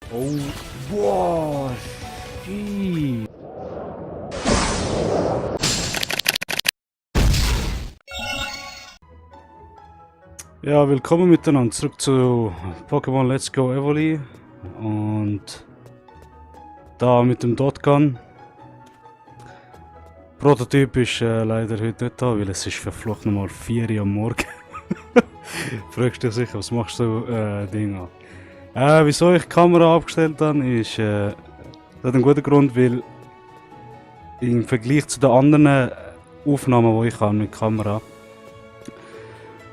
Oh, boah, shit. Ja, willkommen miteinander zurück zu Pokémon Let's Go Evoli und da mit dem Dotgun. Prototyp ist leider heute nicht da, weil es ist verflucht nochmal 4 Uhr am Morgen. Fragst du dich sicher, was machst du Dinger? Wieso ich die Kamera abgestellt habe, ist das hat einen guten Grund, weil im Vergleich zu den anderen Aufnahmen, die ich habe mit Kamera,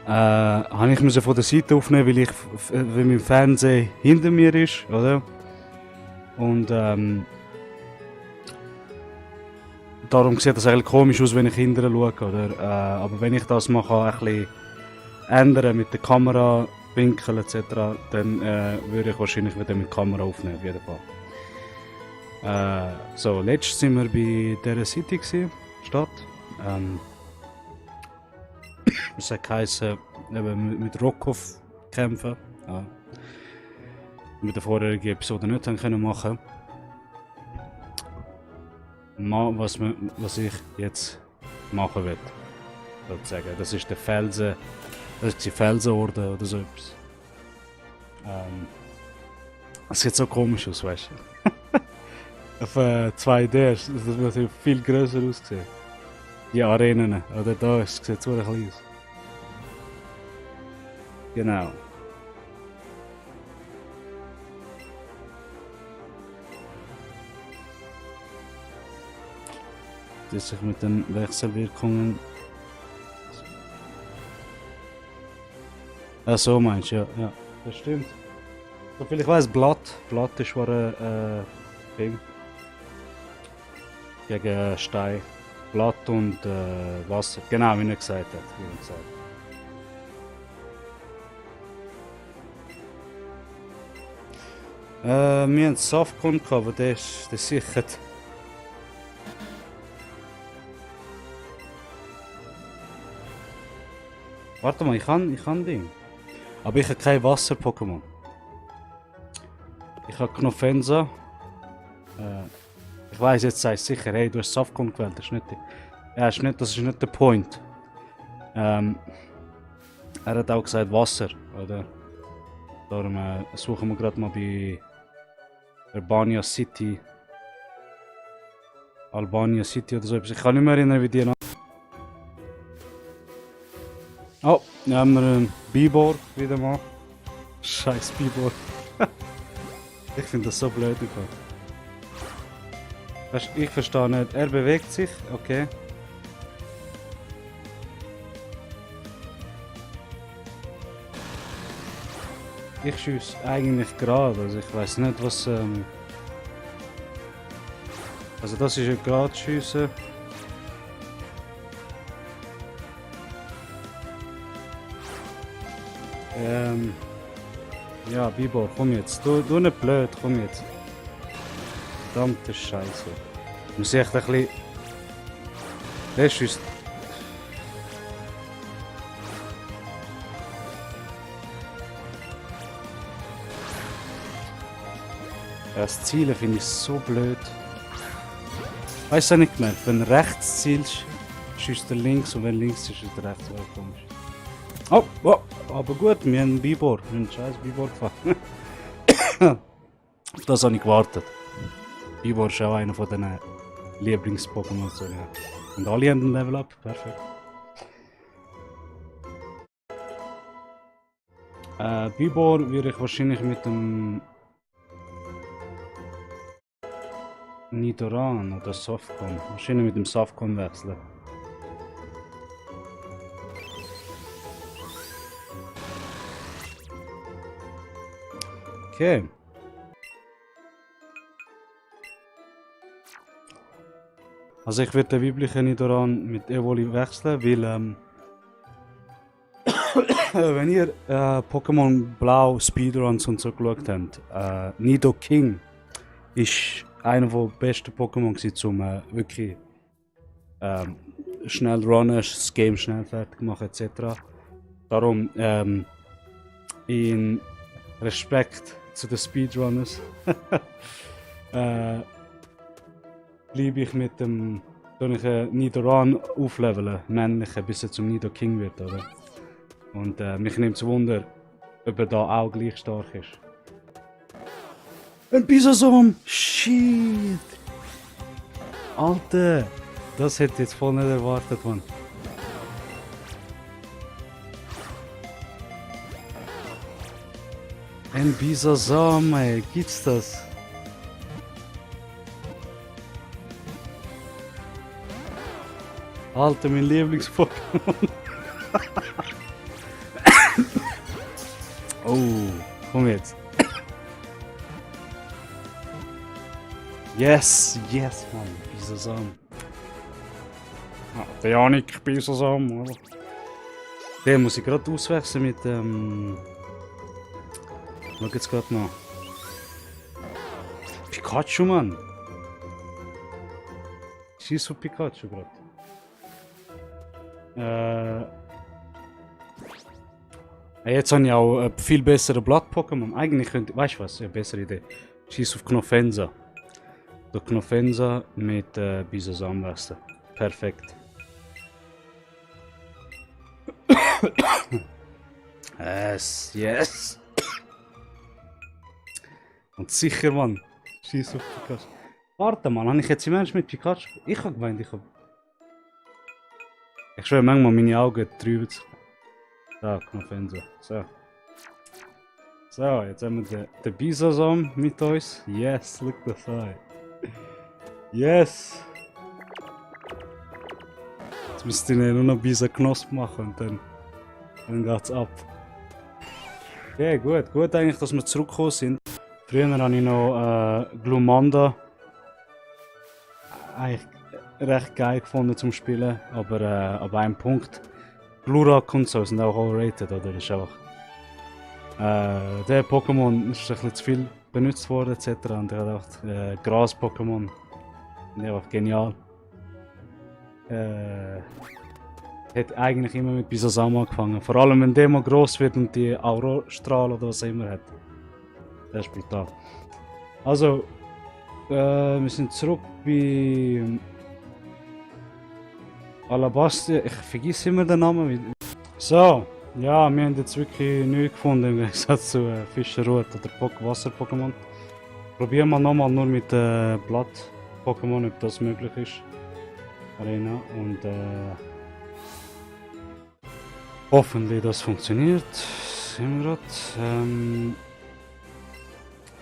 habe ich müssen von der Seite aufnehmen, weil mein Fernseher hinter mir ist, oder? Und darum sieht das eigentlich komisch aus, wenn ich hinterher schaue, oder? Aber wenn ich das mal ein bisschen ändern mit der Kamerawinkel etc., dann würde ich wahrscheinlich wieder mit der Kamera aufnehmen, auf jeden Fall. So, letztes sind wir bei dieser City gewesen, Stadt. Es hat geheißen, mit Rockoff kämpfen. Ja. Mit der vorherigen Episode nicht haben können machen. Was ich jetzt machen will, sozusagen. Das ist der Felsen, das ist die Felsenorden oder so etwas. Das sieht so komisch aus, weißt du. Auf 2D das wird viel grösser aussehen. Die Arenen, oder da es sieht so ein klein aus. Genau. Das sich mit den Wechselwirkungen. Ah, so meinst du, ja, das stimmt. Soviel ich weiß, Blatt ist war ein Ding. Gegen Stein. Blatt und Wasser. Genau, wie er gesagt hat. Wir haben Saftgrund gehabt, aber der ist sicher. Warte mal, ich kann Ding. Aber ich habe kein Wasser-Pokémon. Ich habe Knofensa. Ich weiß jetzt sei sicher, hey, du hast Saftgrund gewählt, das ist nicht das ist nicht der Point. Er hat auch gesagt Wasser, oder? Darum suchen wir gerade mal bei Albania City oder so etwas. Ich kann nicht mehr erinnern, wie die. Oh, hier haben wir einen Bibor wieder mal. Scheiß Bibor. Ich finde das so blöd. Ich verstehe nicht. Er bewegt sich, okay. Ich schieße eigentlich gerade, also ich weiß nicht was. Also das ist ja gerade schiessen. Ja, Bibor, komm jetzt. Du nicht blöd, komm jetzt. Verdammte Scheiße. Muss ich echt ein bisschen. Der schießt. Das Zielen finde ich so blöd. Weißt du nicht gemerkt, wenn rechts zielst, schießt er links und wenn links ist, ist er rechts. Wäre komisch. Oh, aber gut, wir haben einen Bibor. Wir haben einen scheiß Bibor gefangen. Auf das habe ich gewartet. Bibor ist auch einer von den Lieblings-Pokémon. Ja. Und alle haben ein Level Up, perfekt. Bibor würde ich wahrscheinlich mit dem Nidoran oder Softcon. Wahrscheinlich mit dem Softcon wechseln. Okay. Also ich würde den weiblichen Nidoran mit Evoli wechseln, weil wenn ihr Pokémon Blau Speedruns und so geschaut habt, Nidoking ist einer der besten Pokémon gewesen, um wirklich schnell runnen, das Game schnell fertig machen etc. Darum in Respekt zu den Speedrunners. Bleibe ich mit dem Nidoran aufleveln, männlichen, bis er zum Nido King wird, oder? Und mich nimmt es Wunder, ob er da auch gleich stark ist. Ein Bisasam! Shit! Alter! Das hätte ich jetzt voll nicht erwartet, Mann. Ein Bisasam, ey, gibt's das? Alter, mein Lieblings-Pokémon. Oh, komm jetzt. Yes, yes, Mann, Bisasam. Ah, der Janik Bisasam, oder? Den muss ich gerade auswechseln mit schau jetzt gerade noch. Pikachu, Mann. Schieß auf Pikachu gerade. Jetzt habe ich auch ein viel bessere Blatt-Pokémon. Eigentlich könnte, weißt du was, eine bessere Idee. Schieß auf Knofensa. Der Knofensa mit Bisasam wechseln. Perfekt. Yes, yes. Und sicher, Mann. Schieß auf Pikachu. Warte mal, habe ich jetzt im Ernst mit Pikachu? Ich habe gemeint, ich schwöre manchmal meine Augen trüben sich. Da, Knofensa. So. So, jetzt haben wir den Bisasam mit uns. Yes, look das an. Yes! Jetzt müsst ihr nur noch Bisa-Knosp machen und dann geht's ab. Okay, gut. Gut eigentlich, dass wir zurückgekommen sind. Früher habe ich noch Glumanda eigentlich recht geil gefunden zum Spielen, aber ab einem Punkt Glurak und so sind auch overrated, oder? Das ist einfach der Pokémon ist ein bisschen zu viel benutzt worden etc. Und ich habe gedacht, Gras-Pokémon sind einfach genial. Hat eigentlich immer mit Bisasam angefangen, vor allem wenn der mal gross wird und die Aura-Strahl oder was immer hat. Das ist brutal. Also, wir sind zurück bei Alabasta. Ich vergesse immer den Namen. So, ja, wir haben jetzt wirklich nichts gefunden im Gegensatz zu Fischerrot oder Wasser-Pokémon. Probieren wir nochmal nur mit Blatt-Pokémon, ob das möglich ist. Arena und hoffentlich das funktioniert. Sehen wir gerade.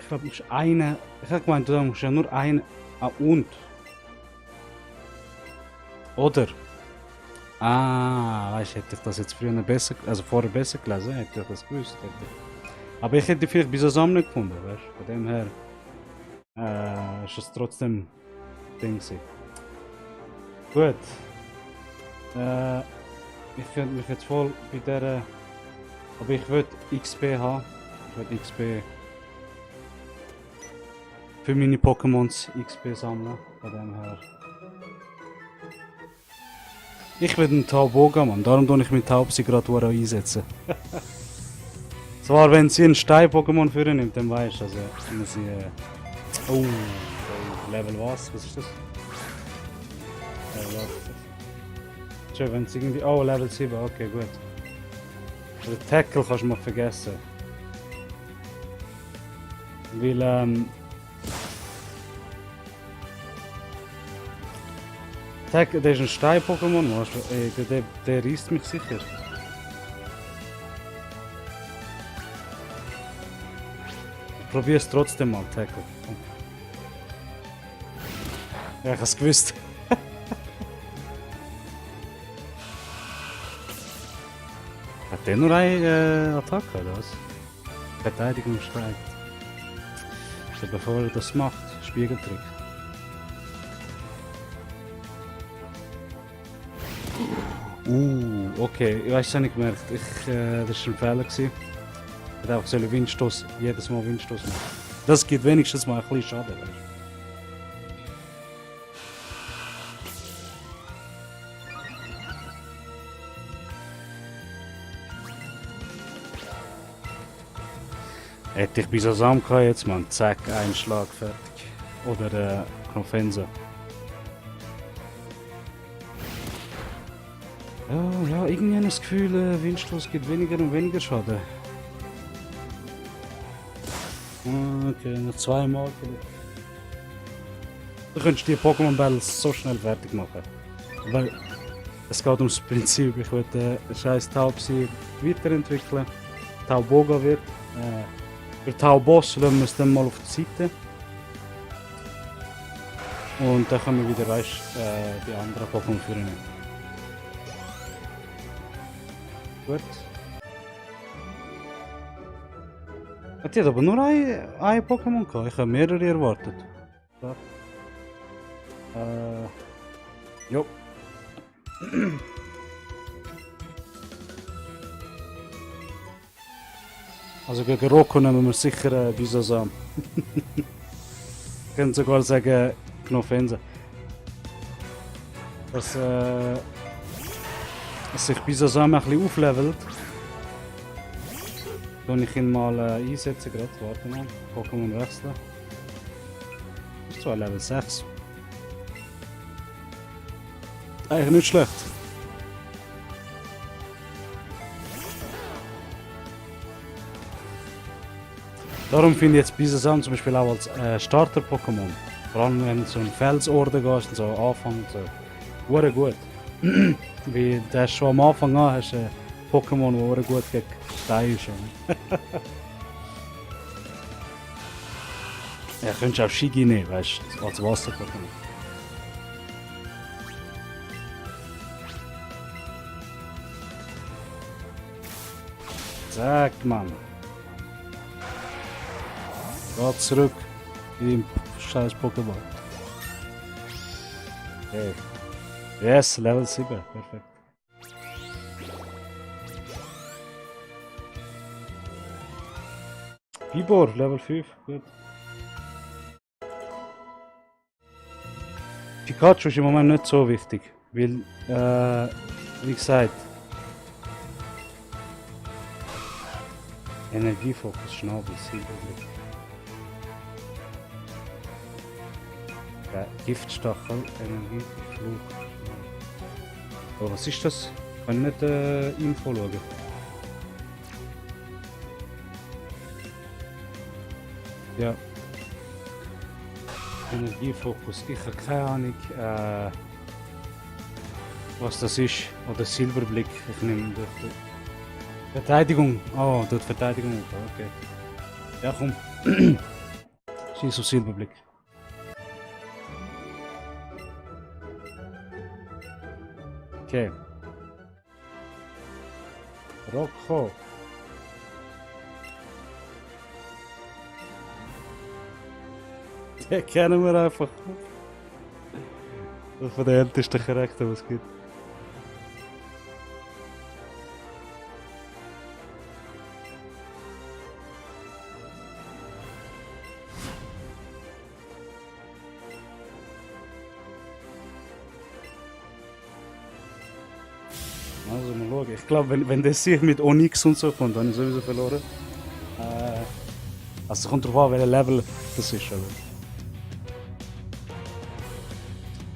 Ich glaube, es ist eine. Ich habe gemeint, du musst ja nur eine. Ah, und. Oder. Ah, weißt du, hätte ich das jetzt früher besser, also vorher besser gelesen, hätte ich das gewusst. Aber ich hätte vielleicht Bisasam nicht gefunden, weißt du? Von dem her ist es trotzdem Ding gewesen. Gut. Ich finde mich jetzt voll bei der. Aber ich würde XP haben. Ich würde XP für meine Pokémons XP sammeln. Von dem her. Ich will einen Tauboga, Mann. Darum tue ich mit Taubsi gerade einsetzen. Zwar, wenn sie einen Stein-Pokémon für ihn nimmt, dann weißt du, also wenn sie. Oh, Level was? Was ist das? Level 8. Schön, wenn es irgendwie. Oh, Level 7, okay, gut. Den Tackle kannst du mal vergessen. Weil, Tackle, der ist ein Stein-Pokémon, der reißt mich sicher. Probier es trotzdem mal, Tackle. Ja, ich hab's gewusst. Hat der nur eine Attacke oder was? Verteidigung steigt. Also bevor er das macht, Spiegeltrick. Okay, ich weiß es nicht gemerkt. Das war ein Fehler. Ich hätte einfach Windstoß, jedes Mal Windstoß machen. Das gibt wenigstens mal ein bisschen Schaden. Weißt? Hätte ich Bisasam gehabt jetzt, man. Zack, ein Schlag, fertig. Oder Knofensa. Ja, irgendwie habe ich das Gefühl, Windstoß gibt weniger und weniger Schaden. Okay, noch zweimal. Du könntest die Pokémon Battles so schnell fertig machen. Weil es geht ums Prinzip. Ich will den scheiß Taubsi weiterentwickeln. Tauboga wird. Für Tauboss lassen wir es dann mal auf die Seite. Und dann können wir wieder die anderen Pokémon führen. Gut. Die hat aber nur ein Pokémon gehabt. Ich habe mehrere erwartet. Ja. Jo. Also gegen Rocco nehmen wir sicher Bisasam. Ich könnte sogar sagen Knofensa. Dass sich Bisasam ein bisschen auflevelt. Kann ich ihn mal einsetzen gerade. Warte mal. Pokémon wechseln. Das ist zwar Level 6. Eigentlich nicht schlecht. Darum finde ich jetzt Bisasam zum Beispiel auch als Starter-Pokémon. Vor allem wenn du so in Felsorden gehst und so anfängt. So. Gut. Weil du schon am Anfang an hast ein Pokémon, das gut gegen Stein ist. Ja, könntest auch Shigi nehmen, weißt du, als Wasser-Pokémon. Zack, Mann. Geht zurück in scheiß Pokémon. Okay. Yes, Level 7, perfekt. Bibor, Level 5, gut. Pikachu ist im Moment nicht so wichtig, weil, wie gesagt, Energiefokus, Schnabel, Silberblick. Giftstachel, Energie, Flug. Oh, was ist das? Ich kann nicht Info schauen. Ja. Energiefokus, ich habe keine Ahnung, was das ist. Oder Silberblick, ich nehme durch. Verteidigung. Oh, dort Verteidigung. Okay. Ja, komm. Schieß auf Silberblick. Okay. Rocco. Den kennen wir einfach. Das ist von den ältesten Charakteren, was es gibt. Also mal schauen. Ich glaube, wenn das sich mit Onyx und so kommt, dann habe ich sowieso verloren. Also kommt drauf an, welches Level das ist. Aber.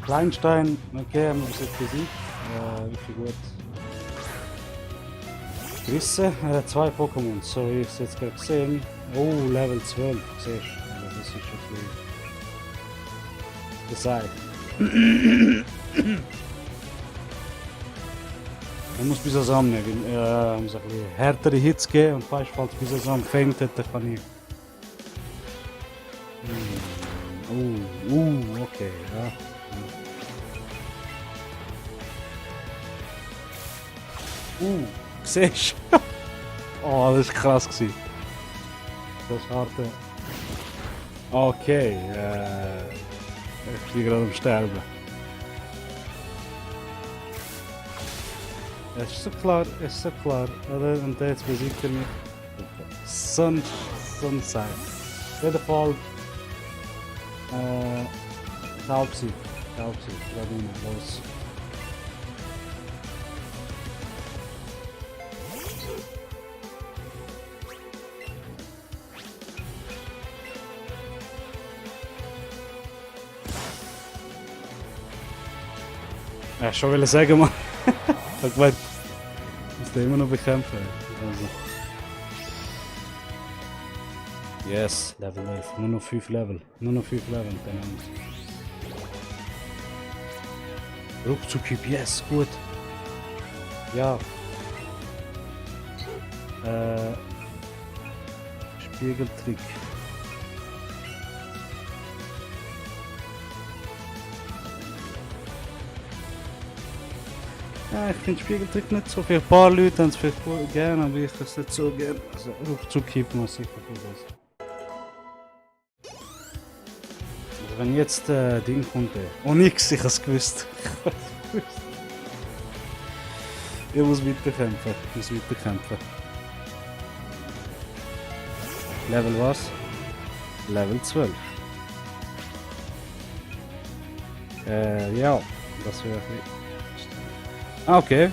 Kleinstein, okay, haben wir bis jetzt besiegt. Wie viel gut. Grisse, 2 Pokémon, so wie ich es jetzt gerade gesehen. Oh, Level 12, siehst du. Das ist schon viel. Gesagt. Man muss Bisasam nehmen, weil muss ein bisschen härtere Hits geben und falls Bisasam fängt, dann kann ich. Okay, ja. Siehst du? Oh, das war krass. Das ist harte. Okay, ich bin gerade am Sterben. Es ist so klar, oder? Und jetzt besiegt er mich. Sunshine. Auf jeden Fall. Taubsi, Radina, los. Ja, schon will sagen, Mann. Ich hab gemeint, ich muss den immer noch bekämpfen. Also. Yes, Level 11. Nur noch 5 Level. Nur noch 5 Level. Dann haben wir Ruckzuck-Typ, yes, gut. Ja. Spiegeltrick. Ja, ich finde Spiegeltrick nicht so viel. Ein paar Leute haben es vielleicht gerne, aber ich es nicht so gerne. Also Ruckzuck-Typ muss sicher viel besser. Also wenn jetzt Ding kommt, oh nix, ich hab's gewusst. Ich muss weiterkämpfen. Level was? Level 12. Ja, das wäre ah, okay.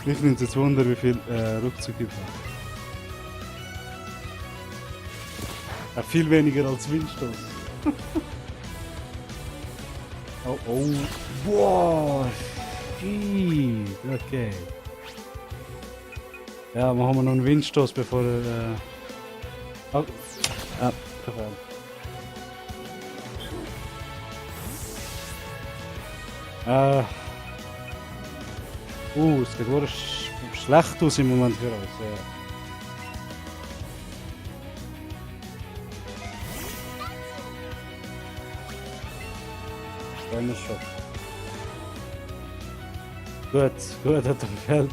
Ich nimmt jetzt Wunder, wie viel Rückzug gibt. Ja, viel weniger als Windstoß. Oh, oh. Boah, shit. Okay. Ja, machen wir noch einen Windstoß, bevor er... Oh. Ah, perfekt. Es geht wohl schlecht aus im Moment für uns. Ja. Dann ist schon. Gut, hat er gefällt.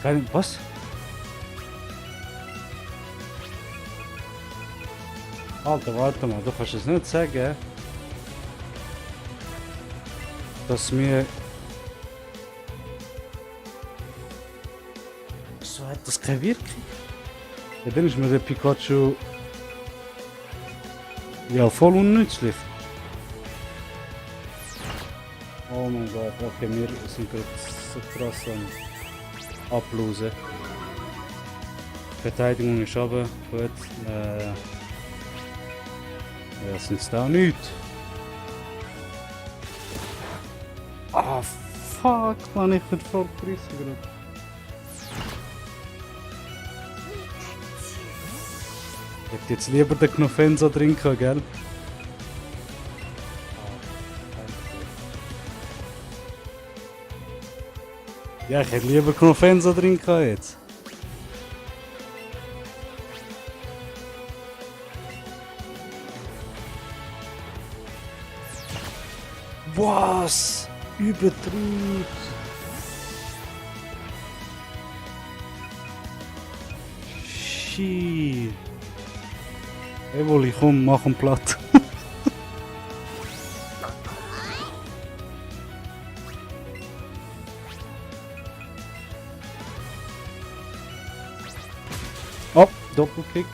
Kein. Was? Alter, warte mal, du kannst es nicht sagen, dass mir. So hat das keine Wirkung. Ja, dann ist mir der Pikachu. Ja, voll unnützlich. Oh mein Gott, okay, wir sind gerade so krass am Ablosen. Verteidigung ist runter, gut. Ja, sind es da nichts. Ah, fuck, man, ich bin voll gerissen gerade. Ich hätte jetzt lieber den Knofenza trinken, gell? Ja, ich hätte lieber Knofenza trinken jetzt. Was? Übertrieb. Shit. Evoli, komm, mach ihn platt. Oh, Doppelkick.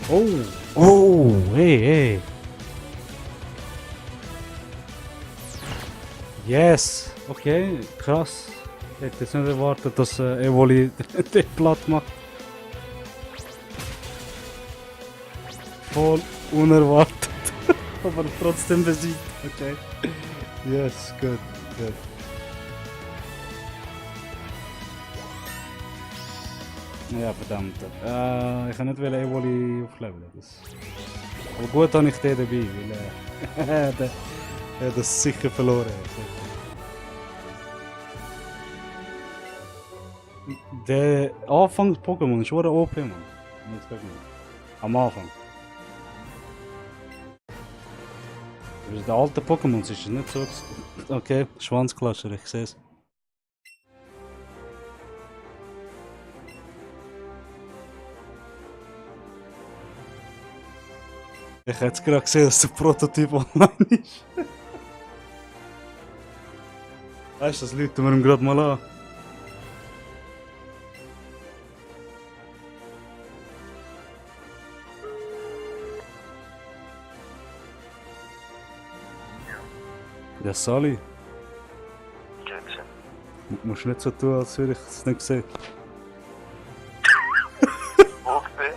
Oh, oh, hey. Yes, okay, krass. Ich hätte jetzt nicht erwartet, dass Evoli den platt macht. Voll unerwartet. Aber trotzdem besiegt. Okay. Yes, gut. Ja, verdammt. Ich kann nicht Evoli aufleveln. Aber gut habe ich den dabei, weil er hat das sicher verloren. Der Anfangs-Pokémon ist schon ein OP, Mann. Am Anfang. Bei den alten Pokémon ist es nicht so. Okay, Schwanzklatscher, ich sehe es. Ich hätte jetzt gerade gesehen, dass der Prototyp online ist. Weißt du, das läuten wir ihm gerade mal an. Ja, Sally. Jackson. Du musst nicht so tun, als würde ich es nicht sehen. Okay.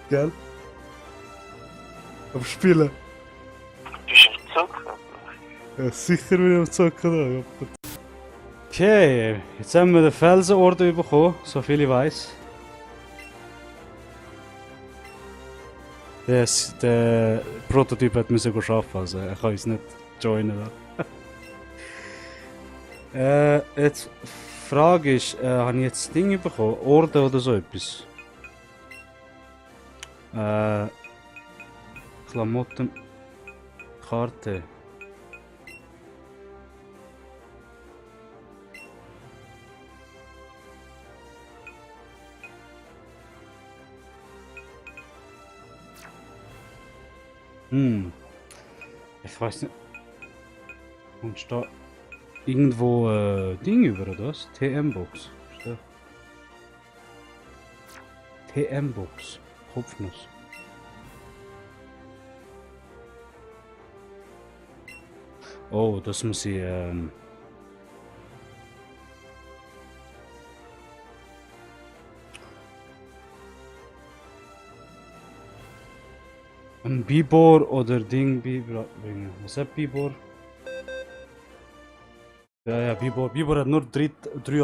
Gell? Am Spielen. Bist du im Zug? Ja, sicher bin ich am Zocken da. Okay, jetzt haben wir den Felsenorden bekommen, so viel ich weiß. Der Prototyp hat müssen arbeiten, also er kann uns nicht joinen. Jetzt die Frage ist, habe ich jetzt Dinge bekommen? Orden oder so etwas? Klamotten. Karte. Ich weiß nicht. Und da irgendwo Ding über das? TM-Box. TM-Box. Kopfnuss. Oh, das muss ich ein Bibor oder Ding bringen. Was hat Bibor? Ja, Bibor. Bibor hat nur 3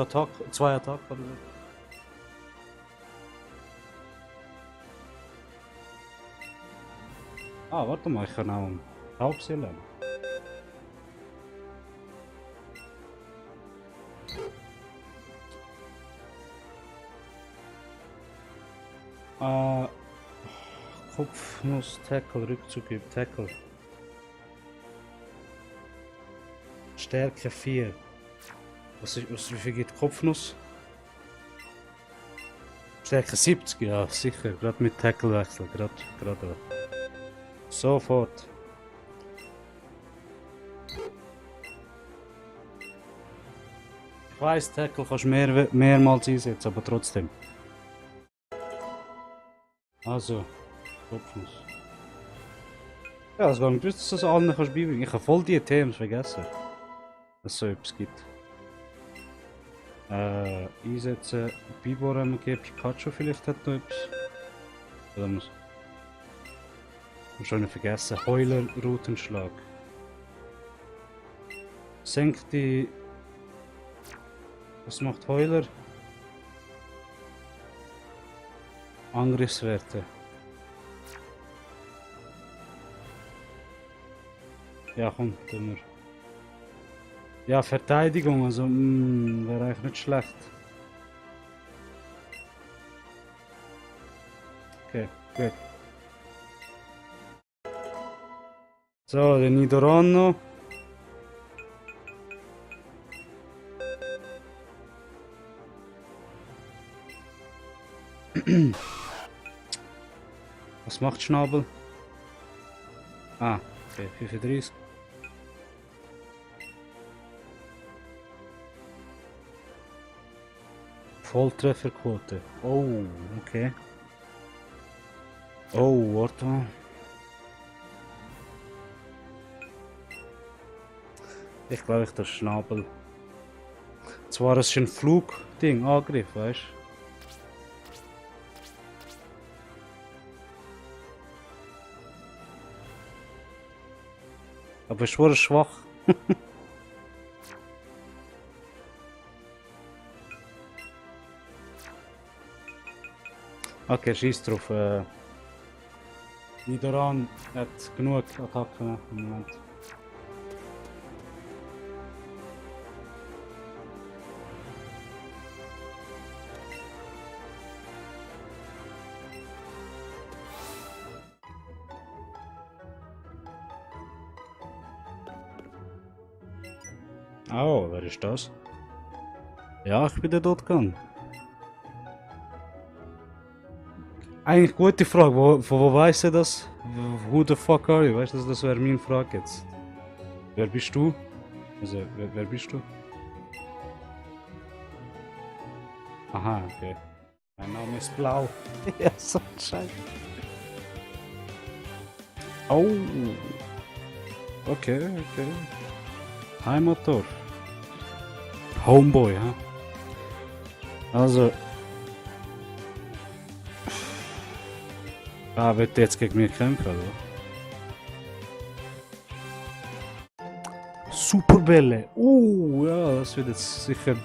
Attacken, 2 Attacken oder so. Ah, warte mal, ich kann auch einen Taubsee lernen. Kopfnuss, Tackle, Rückzug, Tackle. Stärke 4. Wie viel gibt Kopfnuss? Stärke 70, ja sicher. Gerade mit Tackle wechseln, gerade. Sofort. Ich weiss, Tackle kannst du mehrmals einsetzen, aber trotzdem. Also, Kopfnuss. Ja, es gar nicht gewusst, dass du das allen kannst beibringen. Ich habe voll die Themen vergessen, dass es so etwas gibt. Einsetzen, Bibor haben wir gegeben, Pikachu vielleicht hat noch etwas. Oder muss ich schon nicht vergessen, Heuler, Routenschlag. Senkt die... Was macht Heuler? Angriffswerte. Ja, komm, tun wir. Ja, Verteidigung, also wäre eigentlich nicht schlecht. Okay, gut. So, den Nidoranno. Was macht Schnabel? Ah, okay, 35. Volltrefferquote. Oh, okay. Oh, warte mal. Ich glaube, das Schnabel. Zwar ist es ein Flugding, Angriff, weißt du? Aber ich war schwach. Okay, schieß drauf. Nidoran hat genug Attacken im Moment. Oh, wer ist das? Ja, ich bin der dort gegangen. Eigentlich gute Frage, von wo weißt du das? Who the fuck are you? Weißt du, das wäre meine Frage jetzt. Wer bist du? Also, wer bist du? Aha, okay. Mein Name ist Blau. Ja, so ein Scheiß. Oh. Okay. Heimatdorf. Homeboy, ha? Also. Ah, wird jetzt gegen mich kämpfen, oder? Superbälle. Ja, das wird jetzt sicher.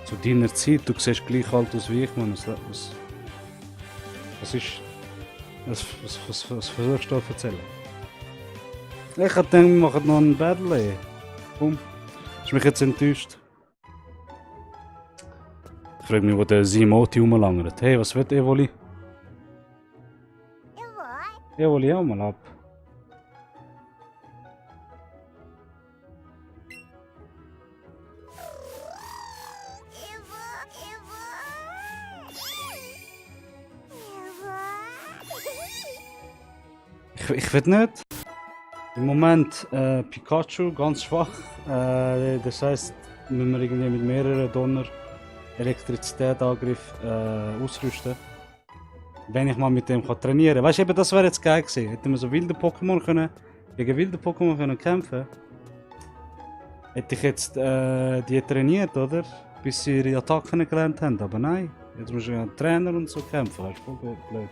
Zu deiner Zeit, du siehst gleich alt aus wie ich, Mann. Was ist. Was versuchst du zu erzählen? Ich hab gedacht, wir machen noch einen Battle, ey. Komm. Hast mich jetzt enttäuscht. Ich frage mich, wo der Simoti rumlangert. Hey, was wird Evoli? Evoli, auch mal ab. Ich will nicht. Im Moment Pikachu ganz schwach. Das heisst, müssen wir irgendwie mit mehreren Donner Elektrizitätangriff ausrüsten. Wenn ich mal mit dem kann trainieren kann. Weißt du, das wäre jetzt geil gewesen. Hätten wir so wilde Pokémon können, gegen wilde Pokémon können kämpfen. Hätte ich jetzt die trainiert, oder? Bis sie ihre Attacken gelernt haben. Aber nein, jetzt muss ich ja Trainer und so kämpfen. Das ist voll blöd.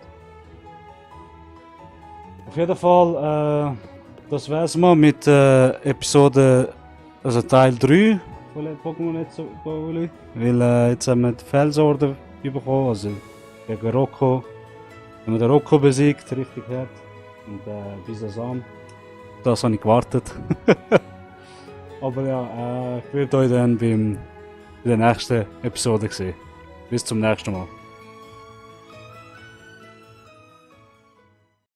Auf jeden Fall, das wär's mal mit Episode, also Teil 3 von Pokémon Let's Go. Weil jetzt haben wir die Felsorder bekommen, also gegen Rocco. Wenn man den Rocco besiegt, richtig hart. Und Bisasam. Das habe ich gewartet. Aber ja, ich werde euch dann bei der nächsten Episode sehen. Bis zum nächsten Mal.